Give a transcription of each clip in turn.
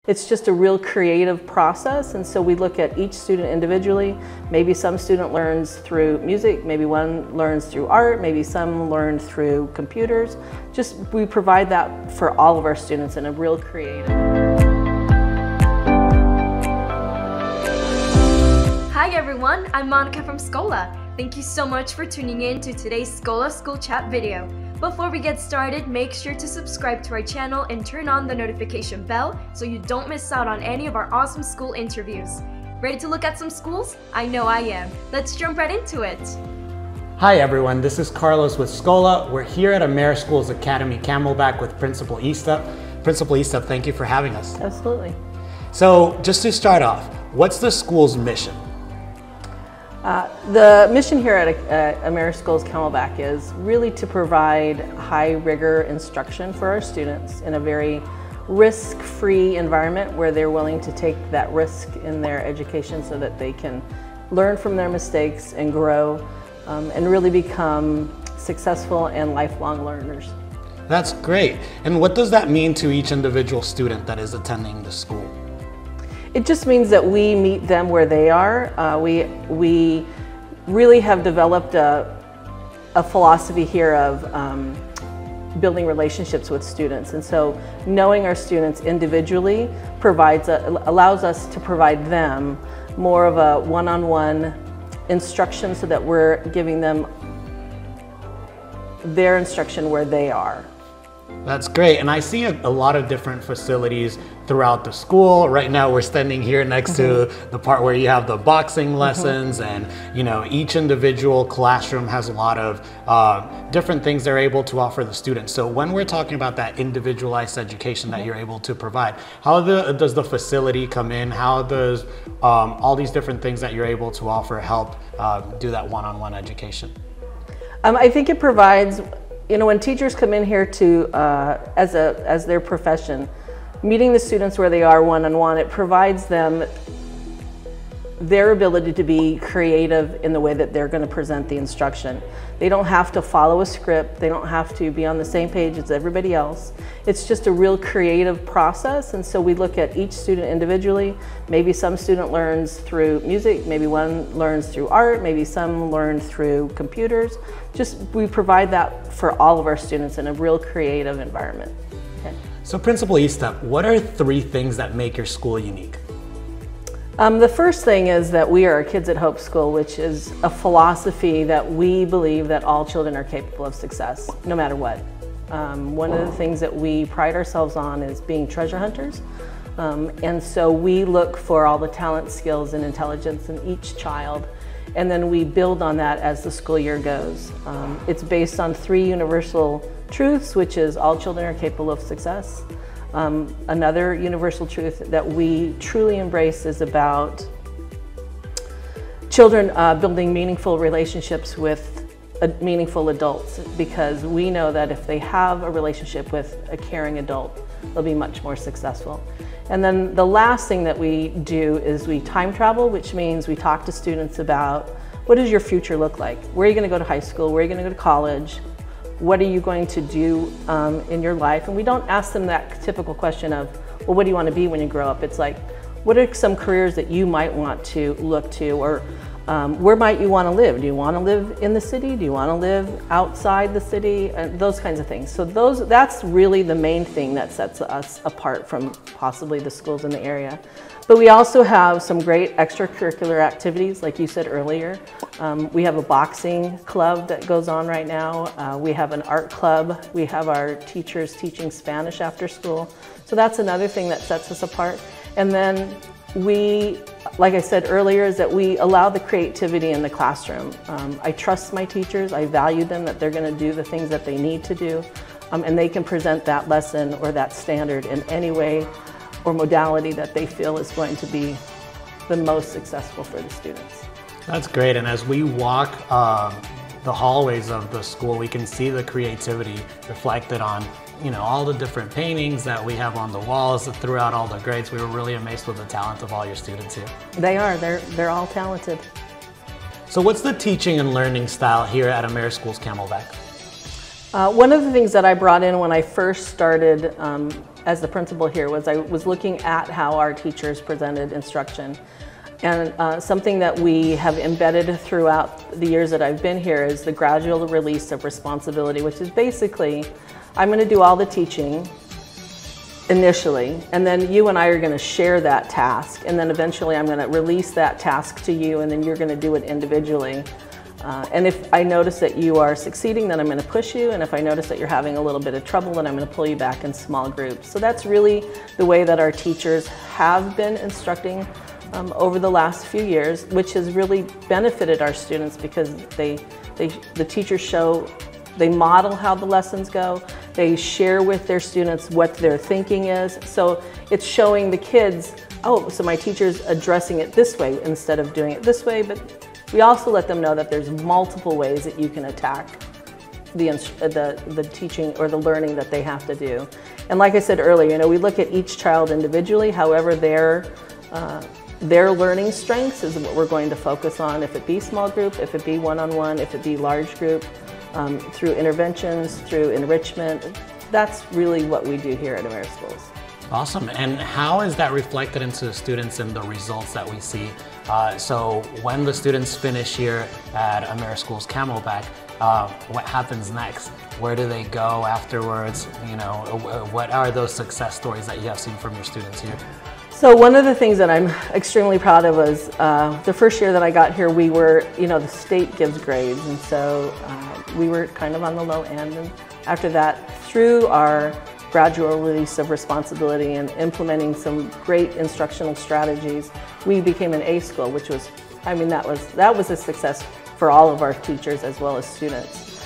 It's just a real creative process, and so we look at each student individually. Maybe some student learns through music, maybe one learns through art, maybe some learn through computers. We provide that for all of our students in a real creative. Hi everyone, I'm Monica from Schola. Thank you so much for tuning in to today's Schola School Chat video. Before we get started, make sure to subscribe to our channel and turn on the notification bell so you don't miss out on any of our awesome school interviews. Ready to look at some schools? I know I am. Let's jump right into it. Hi everyone, this is Carlos with Schola. We're here at AmeriSchools Academy Camelback with Principal Estep. Principal Estep, thank you for having us. Absolutely. So just to start off, what's the school's mission? The mission here at AmeriSchools Camelback is really to provide high rigor instruction for our students in a very risk-free environment where they're willing to take that risk in their education so that they can learn from their mistakes and grow and really become successful and lifelong learners. That's great. And what does that mean to each individual student that is attending the school? It just means that we meet them where they are. We really have developed a philosophy here of building relationships with students. And so knowing our students individually allows us to provide them more of a one-on-one instruction so that we're giving them their instruction where they are. That's great, and I see a lot of different facilities throughout the school. Right now we're standing here next to the part where you have the boxing lessons, and you know, each individual classroom has a lot of different things they're able to offer the students. So when we're talking about that individualized education that you're able to provide, how does the facility come in? How does all these different things that you're able to offer help do that one-on-one education? I think it provides, you know, when teachers come in here to, as their profession, meeting the students where they are one-on-one, it provides them their ability to be creative in the way that they're going to present the instruction. They don't have to follow a script. They don't have to be on the same page as everybody else. It's just a real creative process, and so we look at each student individually. Maybe some student learns through music, maybe one learns through art, maybe some learn through computers. We provide that for all of our students in a real creative environment. Okay. So Principal Estep, what are 3 things that make your school unique? The first thing is that we are a Kids at Hope school, which is a philosophy that we believe that all children are capable of success, no matter what. One of the things that we pride ourselves on is being treasure hunters. And so we look for all the talent, skills, and intelligence in each child, and then we build on that as the school year goes. It's based on 3 universal truths, which is all children are capable of success. Another universal truth that we truly embrace is about children building meaningful relationships with meaningful adults, because we know that if they have a relationship with a caring adult, they'll be much more successful. And then the last thing that we do is we time travel, which means we talk to students about what does your future look like? Where are you going to go to high school? Where are you going to go to college? What are you going to do in your life? And we don't ask them that typical question of, well, what do you want to be when you grow up? It's like, what are some careers that you might want to look to, or where might you want to live? Do you want to live in the city? Do you want to live outside the city? Those kinds of things. So that's really the main thing that sets us apart from possibly the schools in the area. But we also have some great extracurricular activities, like you said earlier. We have a boxing club that goes on right now. We have an art club. We have our teachers teaching Spanish after school. So that's another thing that sets us apart. And then we, like I said earlier, is that we allow the creativity in the classroom. I trust my teachers. I value them, that they're going to do the things that they need to do. And they can present that lesson or that standard in any way or modality that they feel is going to be the most successful for the students. That's great, and as we walk the hallways of the school, we can see the creativity reflected on, you know, all the different paintings that we have on the walls throughout all the grades. We were really amazed with the talent of all your students here. They are, they're all talented. So what's the teaching and learning style here at AmeriSchools Camelback? One of the things that I brought in when I first started as the principal here was I was looking at how our teachers presented instruction. And something that we have embedded throughout the years that I've been here is the gradual release of responsibility, which is basically, I'm going to do all the teaching initially, and then you and I are going to share that task, and then eventually I'm going to release that task to you, and then you're going to do it individually. And if I notice that you are succeeding, then I'm going to push you, and if I notice that you're having a little bit of trouble, then I'm going to pull you back in small groups. So that's really the way that our teachers have been instructing over the last few years, which has really benefited our students because the teachers show, they model how the lessons go, they share with their students what their thinking is. So it's showing the kids, oh, so my teacher's addressing it this way instead of doing it this way, but we also let them know that there's multiple ways that you can attack the teaching or the learning that they have to do. And like I said earlier, you know, we look at each child individually, however their learning strengths is what we're going to focus on, if it be small group, if it be one-on-one, if it be large group, through interventions, through enrichment. That's really what we do here at AmeriSchools. Awesome. And how is that reflected into the students and the results that we see? So when the students finish here at AmeriSchools Camelback, what happens next? Where do they go afterwards? You know, what are those success stories that you have seen from your students here? So one of the things that I'm extremely proud of was the first year that I got here, we were, you know, the state gives grades, and so we were kind of on the low end. And after that, through our gradual release of responsibility and implementing some great instructional strategies, we became an A school, which was, I mean, that was a success for all of our teachers as well as students.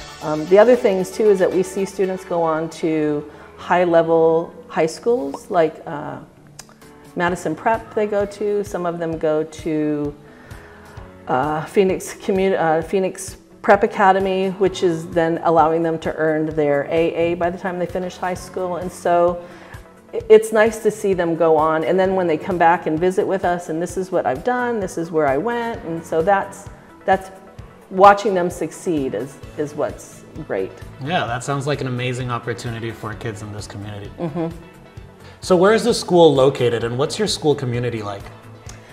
The other things too is that we see students go on to high-level high schools like Madison Prep they go to, some of them go to Phoenix Prep Academy, which is then allowing them to earn their AA by the time they finish high school. And so it's nice to see them go on, and then when they come back and visit with us, and this is what I've done, this is where I went, and so that's watching them succeed is what's great. Yeah, that sounds like an amazing opportunity for kids in this community. Mm-hmm. So where is the school located, and what's your school community like?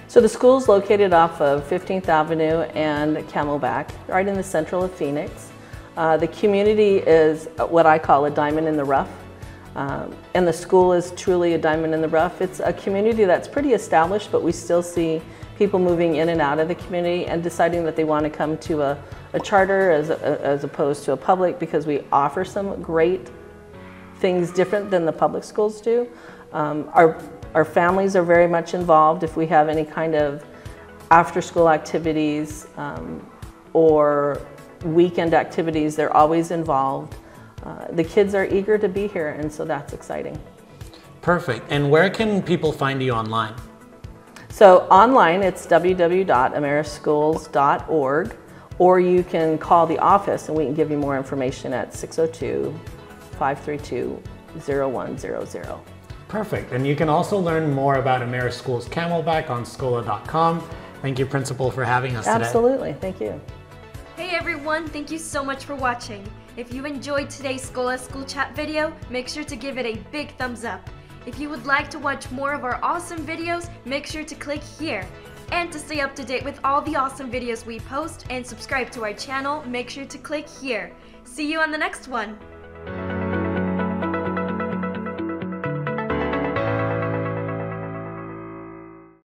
So the school is located off of 15th Avenue and Camelback, right in the central of Phoenix. The community is what I call a diamond in the rough, and the school is truly a diamond in the rough. It's a community that's pretty established, but we still see people moving in and out of the community and deciding that they want to come to a charter as opposed to a public, because we offer some great things different than the public schools do. Our families are very much involved. If we have any kind of after-school activities or weekend activities, they're always involved. The kids are eager to be here, and so that's exciting. Perfect. And where can people find you online? So online, it's www.amerischools.org, or you can call the office and we can give you more information at 602-532-0100. Perfect. And you can also learn more about AmeriSchools Camelback on Schola.com. Thank you, Principal, for having us today. Absolutely. Thank you. Hey everyone, thank you so much for watching. If you enjoyed today's Schola School Chat video, make sure to give it a big thumbs up. If you would like to watch more of our awesome videos, make sure to click here. And to stay up to date with all the awesome videos we post and subscribe to our channel, make sure to click here. See you on the next one.